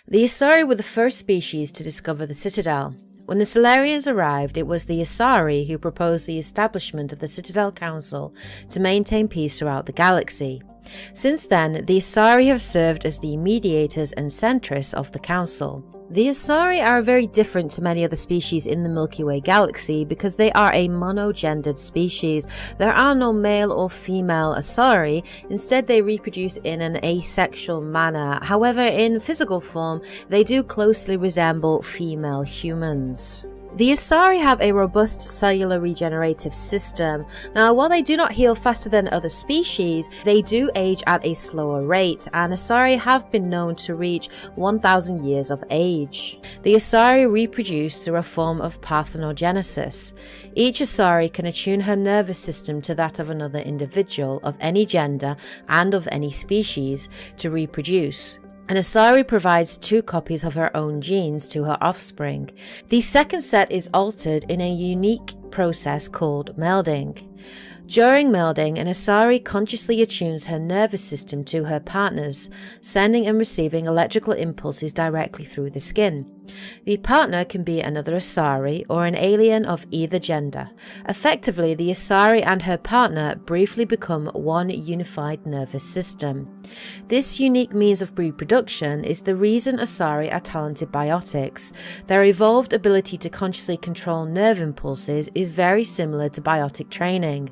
The Asari were the first species to discover the Citadel. When the Solarians arrived, it was the Asari who proposed the establishment of the Citadel Council to maintain peace throughout the galaxy. Since then, the Asari have served as the mediators and centrists of the Council. The Asari are very different to many other species in the Milky Way Galaxy because they are a monogendered species. There are no male or female Asari, instead they reproduce in an asexual manner. However, in physical form, they do closely resemble female humans. The Asari have a robust cellular regenerative system. Now, while they do not heal faster than other species, they do age at a slower rate, and Asari have been known to reach 1,000 years of age. The Asari reproduce through a form of parthenogenesis. Each Asari can attune her nervous system to that of another individual of any gender and of any species to reproduce. An Asari provides 2 copies of her own genes to her offspring. The second set is altered in a unique process called melding. During melding, an Asari consciously attunes her nervous system to her partner's, sending and receiving electrical impulses directly through the skin. The partner can be another Asari or an alien of either gender. Effectively, the Asari and her partner briefly become one unified nervous system. This unique means of reproduction is the reason Asari are talented biotics. Their evolved ability to consciously control nerve impulses is very similar to biotic training.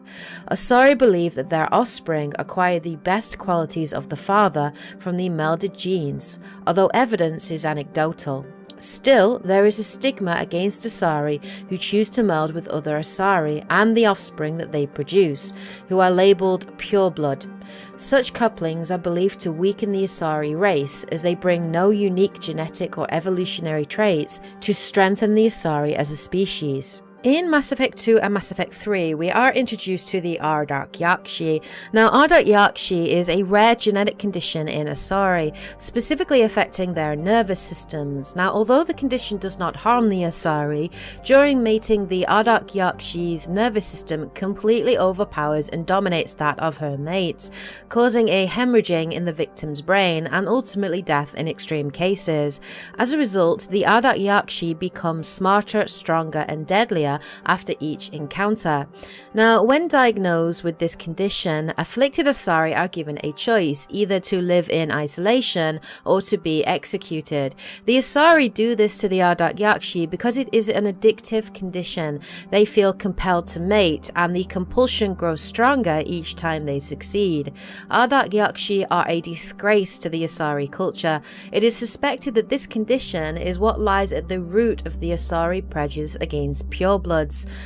Asari believe that their offspring acquire the best qualities of the father from the melded genes, although evidence is anecdotal. Still, there is a stigma against Asari who choose to meld with other Asari and the offspring that they produce, who are labelled pureblood. Such couplings are believed to weaken the Asari race as they bring no unique genetic or evolutionary traits to strengthen the Asari as a species. In Mass Effect 2 and Mass Effect 3, we are introduced to the Ardark Yakshi. Now, Ardark Yakshi is a rare genetic condition in Asari, specifically affecting their nervous systems. Now, although the condition does not harm the Asari, during mating, the Ardark Yakshi's nervous system completely overpowers and dominates that of her mates, causing a hemorrhaging in the victim's brain and ultimately death in extreme cases. As a result, the Ardark Yakshi becomes smarter, stronger, and deadlier after each encounter. Now, when diagnosed with this condition, afflicted Asari are given a choice, either to live in isolation or to be executed. The Asari do this to the Ardark Yakshi because it is an addictive condition. They feel compelled to mate, and the compulsion grows stronger each time they succeed. Ardark Yakshi are a disgrace to the Asari culture. It is suspected that this condition is what lies at the root of the Asari prejudice against purebloods.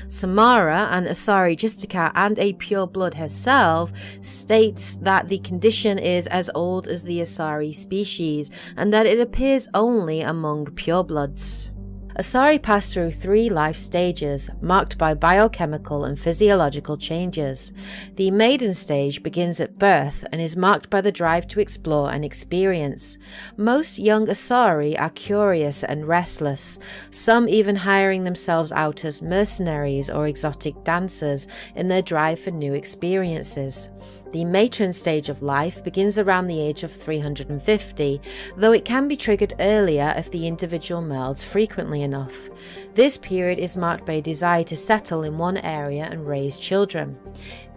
Samara, an Asari Justicar and a pureblood herself, states that the condition is as old as the Asari species and that it appears only among purebloods. Asari pass through 3 life stages, marked by biochemical and physiological changes. The maiden stage begins at birth and is marked by the drive to explore and experience. Most young Asari are curious and restless, some even hiring themselves out as mercenaries or exotic dancers in their drive for new experiences. The matron stage of life begins around the age of 350, though it can be triggered earlier if the individual melds frequently enough. This period is marked by a desire to settle in one area and raise children.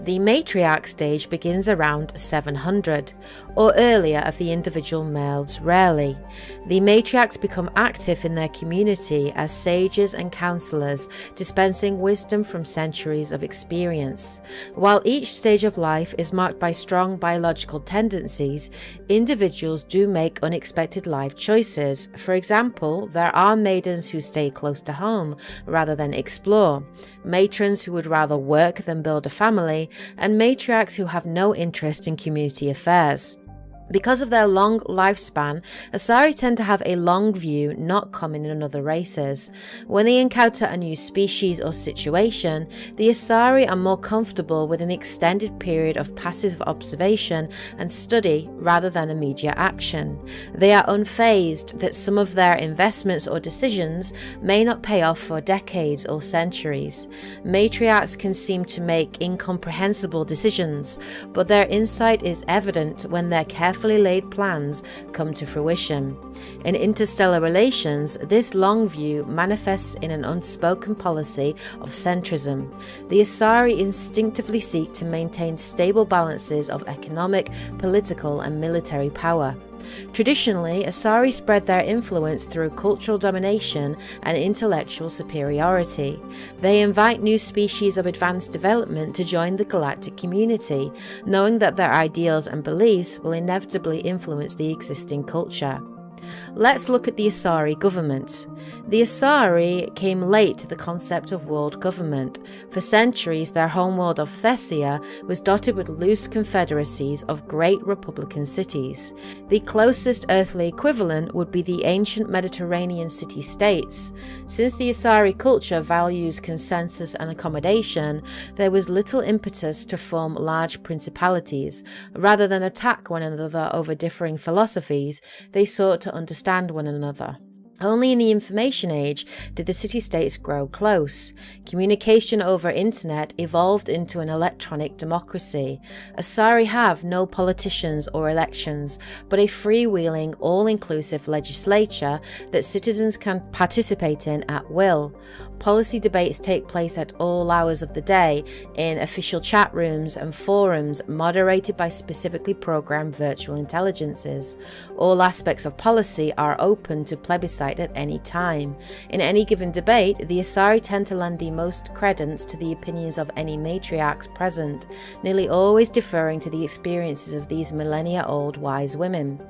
The matriarch stage begins around 700, or earlier if the individual melds rarely. The matriarchs become active in their community as sages and counselors, dispensing wisdom from centuries of experience. While each stage of life is marked by strong biological tendencies, individuals do make unexpected life choices. For example, there are maidens who stay close to home rather than explore, matrons who would rather work than build a family, and matriarchs who have no interest in community affairs. Because of their long lifespan, Asari tend to have a long view not common in other races. When they encounter a new species or situation, the Asari are more comfortable with an extended period of passive observation and study rather than immediate action. They are unfazed that some of their investments or decisions may not pay off for decades or centuries. Matriarchs can seem to make incomprehensible decisions, but their insight is evident when their careful carefully laid plans come to fruition. In interstellar relations, this long view manifests in an unspoken policy of centrism. The Asari instinctively seek to maintain stable balances of economic, political, and military power. Traditionally, Asari spread their influence through cultural domination and intellectual superiority. They invite new species of advanced development to join the galactic community, knowing that their ideals and beliefs will inevitably influence the existing culture. Let's look at the Asari government. The Asari came late to the concept of world government. For centuries, their homeworld of Thessia was dotted with loose confederacies of great republican cities. The closest earthly equivalent would be the ancient Mediterranean city-states. Since the Asari culture values consensus and accommodation, there was little impetus to form large principalities. Rather than attack one another over differing philosophies, they sought to understand one another. Only in the information age did the city-states grow close. Communication over internet evolved into an electronic democracy. Asari have no politicians or elections, but a freewheeling, all-inclusive legislature that citizens can participate in at will. Policy debates take place at all hours of the day in official chat rooms and forums moderated by specifically programmed virtual intelligences. All aspects of policy are open to plebiscite at any time. In any given debate, the Asari tend to lend the most credence to the opinions of any matriarchs present, nearly always deferring to the experiences of these millennia-old wise women.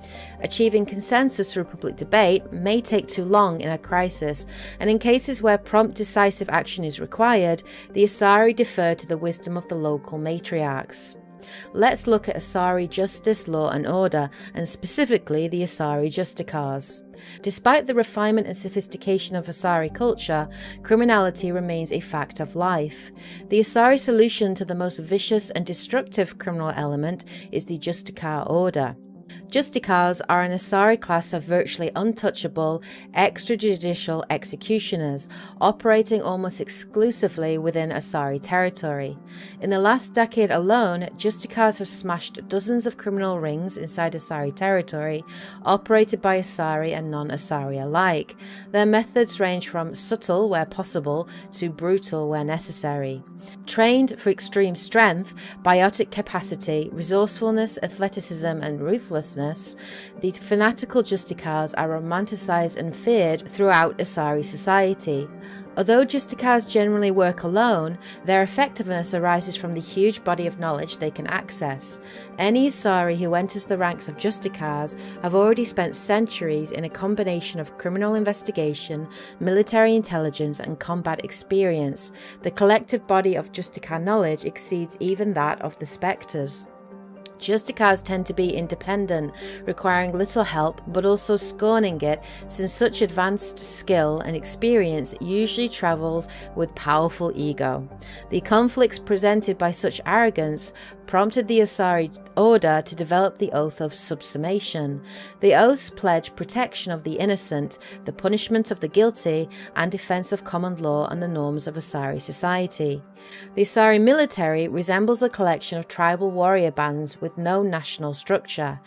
Achieving consensus through public debate may take too long in a crisis, and in cases where prompt decisive action is required, the Asari defer to the wisdom of the local matriarchs. Let's look at Asari justice, law and order, and specifically the Asari Justicars. Despite the refinement and sophistication of Asari culture, criminality remains a fact of life. The Asari solution to the most vicious and destructive criminal element is the Justicar order. Justicars are an Asari class of virtually untouchable, extrajudicial executioners, operating almost exclusively within Asari territory. In the last decade alone, Justicars have smashed dozens of criminal rings inside Asari territory, operated by Asari and non-Asari alike. Their methods range from subtle where possible to brutal where necessary. Trained for extreme strength, biotic capacity, resourcefulness, athleticism, and ruthlessness, the fanatical Justicars are romanticized and feared throughout Asari society. Although Justicars generally work alone, their effectiveness arises from the huge body of knowledge they can access. Any Asari who enters the ranks of Justicars have already spent centuries in a combination of criminal investigation, military intelligence, and combat experience. The collective body of Justicar knowledge exceeds even that of the Spectres. Justicars tend to be independent, requiring little help, but also scorning it, since such advanced skill and experience usually travels with powerful ego. The conflicts presented by such arrogance prompted the Asari order to develop the oath of subsummation. The oaths pledge protection of the innocent, the punishment of the guilty, and defense of common law and the norms of Asari society. The Asari military resembles a collection of tribal warrior bands with no national structure.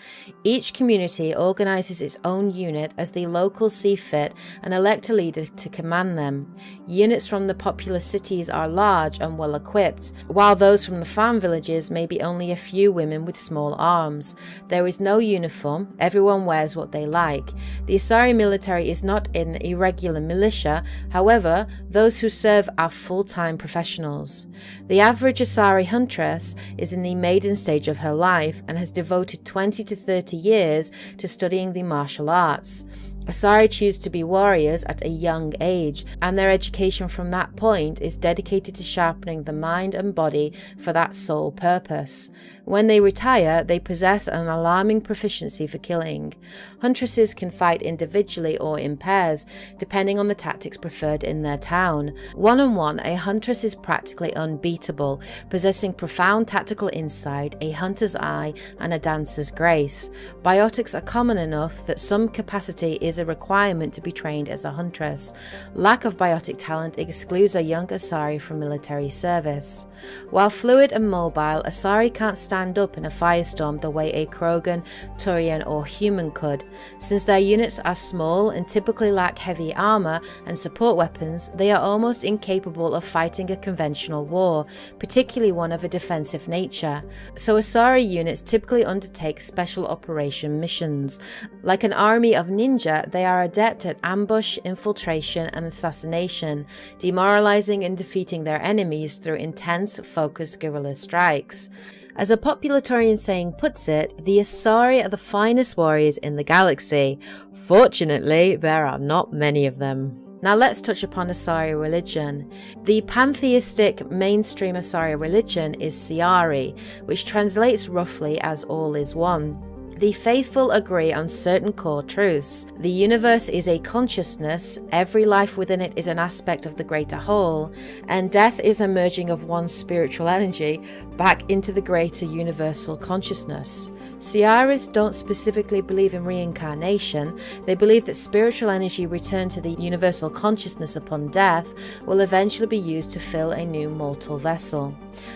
Each community organizes its own unit as the locals see fit and elect a leader to command them. Units from the popular cities are large and well equipped, while those from the farm villages may be only a few women with small arms. There is no uniform, everyone wears what they like. The Asari military is not an irregular militia, however, those who serve are full-time professionals. The average Asari huntress is in the maiden stage of her life and has devoted 20 to 30 years to studying the martial arts. Asari choose to be warriors at a young age, and their education from that point is dedicated to sharpening the mind and body for that sole purpose. When they retire, they possess an alarming proficiency for killing. Huntresses can fight individually or in pairs, depending on the tactics preferred in their town. One-on-one, a huntress is practically unbeatable, possessing profound tactical insight, a hunter's eye, and a dancer's grace. Biotics are common enough that some capacity is is a requirement to be trained as a huntress. Lack of biotic talent excludes a young Asari from military service. While fluid and mobile, Asari can't stand up in a firestorm the way a Krogan, Turian or human could. Since their units are small and typically lack heavy armor and support weapons, they are almost incapable of fighting a conventional war, particularly one of a defensive nature. So Asari units typically undertake special operation missions. Like an army of ninja, they are adept at ambush, infiltration and assassination, demoralizing and defeating their enemies through intense, focused guerrilla strikes. As a popular Turian saying puts it, the Asari are the finest warriors in the galaxy. Fortunately, there are not many of them. Now let's touch upon Asari religion. The pantheistic mainstream Asari religion is Siari, which translates roughly as all is one. The faithful agree on certain core truths. The universe is a consciousness, every life within it is an aspect of the greater whole, and death is a merging of one's spiritual energy back into the greater universal consciousness. Siaris don't specifically believe in reincarnation. They believe that spiritual energy returned to the universal consciousness upon death will eventually be used to fill a new mortal vessel.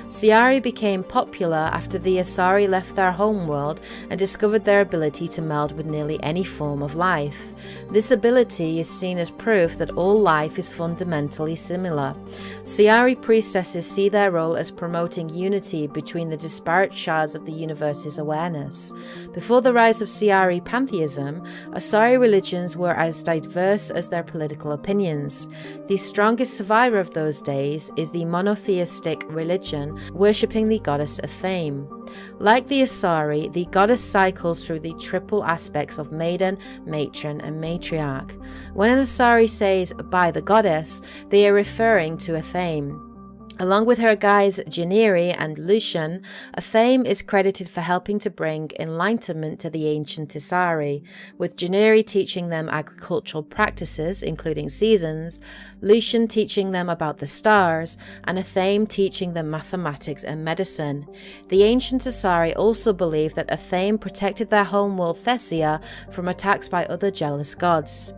Siari became popular after the Asari left their homeworld and discovered their ability to meld with nearly any form of life. This ability is seen as proof that all life is fundamentally similar. Siari priestesses see their role as promoting unity between the disparate shards of the universe's awareness. Before the rise of Siari pantheism, Asari religions were as diverse as their political opinions. The strongest survivor of those days is the monotheistic religion, worshipping the goddess Athame. Like the Asari, the goddess cycles through the triple aspects of maiden, matron, and matriarch. When an Asari says, "by the goddess," they are referring to Athame. Along with her guides Janiri and Lucian, Athame is credited for helping to bring enlightenment to the ancient Asari, with Janiri teaching them agricultural practices, including seasons, Lucian teaching them about the stars, and Athame teaching them mathematics and medicine. The ancient Asari also believed that Athame protected their homeworld Thessia from attacks by other jealous gods.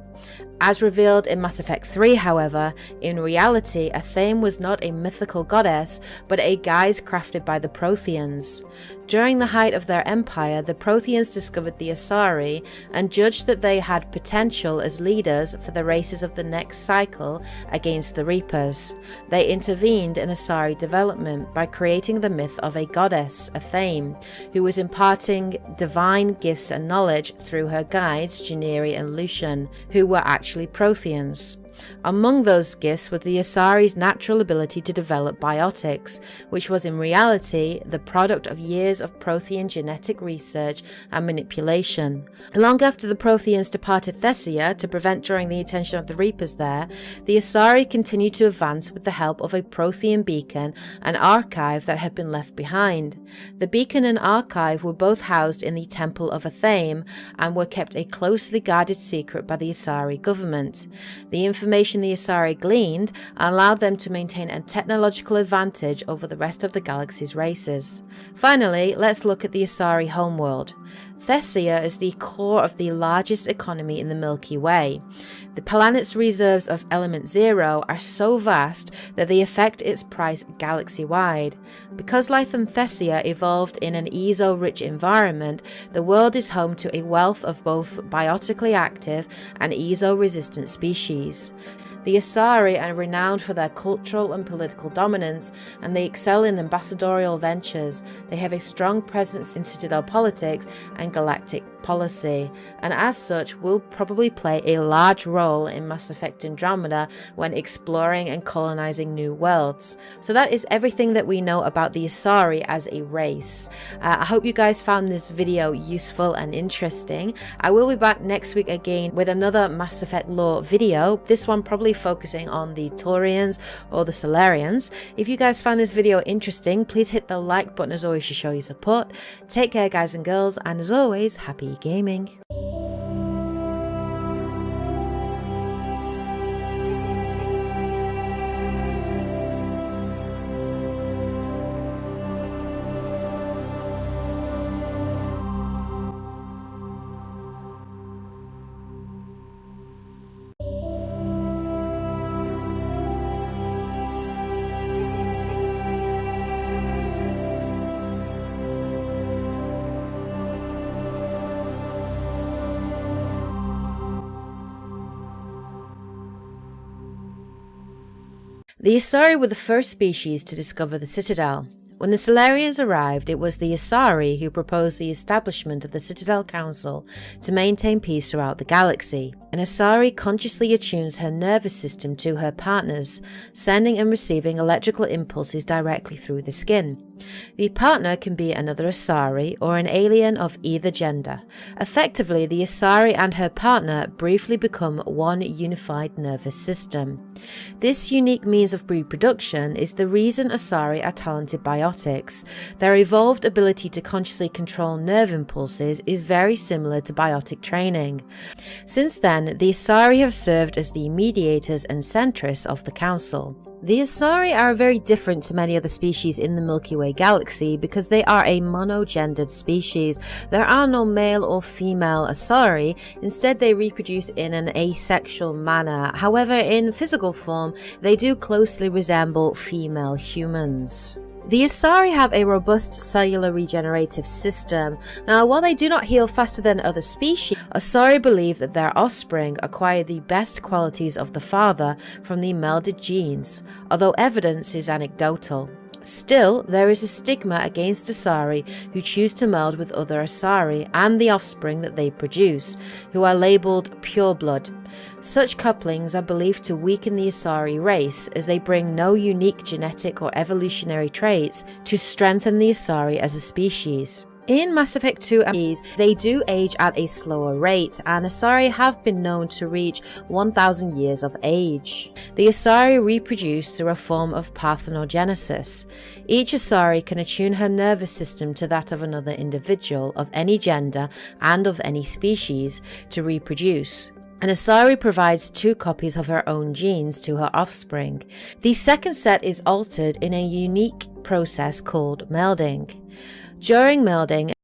As revealed in Mass Effect 3, however, in reality, Athame was not a mythical goddess, but a guise crafted by the Protheans. During the height of their empire, the Protheans discovered the Asari and judged that they had potential as leaders for the races of the next cycle against the Reapers. They intervened in Asari development by creating the myth of a goddess, Athame, who was imparting divine gifts and knowledge through her guides, Janiri and Lucian, who were actually Protheans. Among those gifts was the Asari's natural ability to develop biotics, which was in reality the product of years of Prothean genetic research and manipulation. Long after the Protheans departed Thessia to prevent drawing the attention of the Reapers there, the Asari continued to advance with the help of a Prothean beacon and archive that had been left behind. The beacon and archive were both housed in the Temple of Athame and were kept a closely guarded secret by the Asari government. The information the Asari gleaned allowed them to maintain a technological advantage over the rest of the galaxy's races. Finally, let's look at the Asari homeworld. Thessia is the core of the largest economy in the Milky Way. The planet's reserves of element zero are so vast that they affect its price galaxy-wide. Because life on Thessia evolved in an ESO-rich environment, the world is home to a wealth of both biotically active and ESO-resistant species. The Asari are renowned for their cultural and political dominance, and they excel in ambassadorial ventures. They have a strong presence in Citadel politics and galactic policy, and as such will probably play a large role in Mass Effect Andromeda when exploring and colonizing new worlds. So that is everything that we know about the Asari as a race. I hope you guys found this video useful and interesting. I will be back next week again with another Mass Effect lore video, this one probably focusing on the Taurians or the Solarians. If you guys found this video interesting, please hit the like button as always to show your support. Take care guys and girls, and as always, happy gaming. The Asari were the first species to discover the Citadel. When the Solarians arrived, it was the Asari who proposed the establishment of the Citadel Council to maintain peace throughout the galaxy. An Asari consciously attunes her nervous system to her partner's, sending and receiving electrical impulses directly through the skin. The partner can be another Asari or an alien of either gender. Effectively, the Asari and her partner briefly become one unified nervous system. This unique means of reproduction is the reason Asari are talented biotics. Their evolved ability to consciously control nerve impulses is very similar to biotic training. Since then, the Asari have served as the mediators and centrists of the Council. The Asari are very different to many other species in the Milky Way Galaxy because they are a monogendered species. There are no male or female Asari, instead they reproduce in an asexual manner. However, in physical form, they do closely resemble female humans. The Asari have a robust cellular regenerative system. Now, while they do not heal faster than other species, Asari believe that their offspring acquire the best qualities of the father from the melded genes, although evidence is anecdotal. Still, there is a stigma against Asari who choose to meld with other Asari and the offspring that they produce, who are labelled pureblood. Such couplings are believed to weaken the Asari race, as they bring no unique genetic or evolutionary traits to strengthen the Asari as a species. In Mass Effect 2 they do age at a slower rate, and Asari have been known to reach 1,000 years of age. The Asari reproduce through a form of parthenogenesis. Each Asari can attune her nervous system to that of another individual of any gender and of any species to reproduce. An Asari provides 2 copies of her own genes to her offspring. The second set is altered in a unique process called melding. During melding,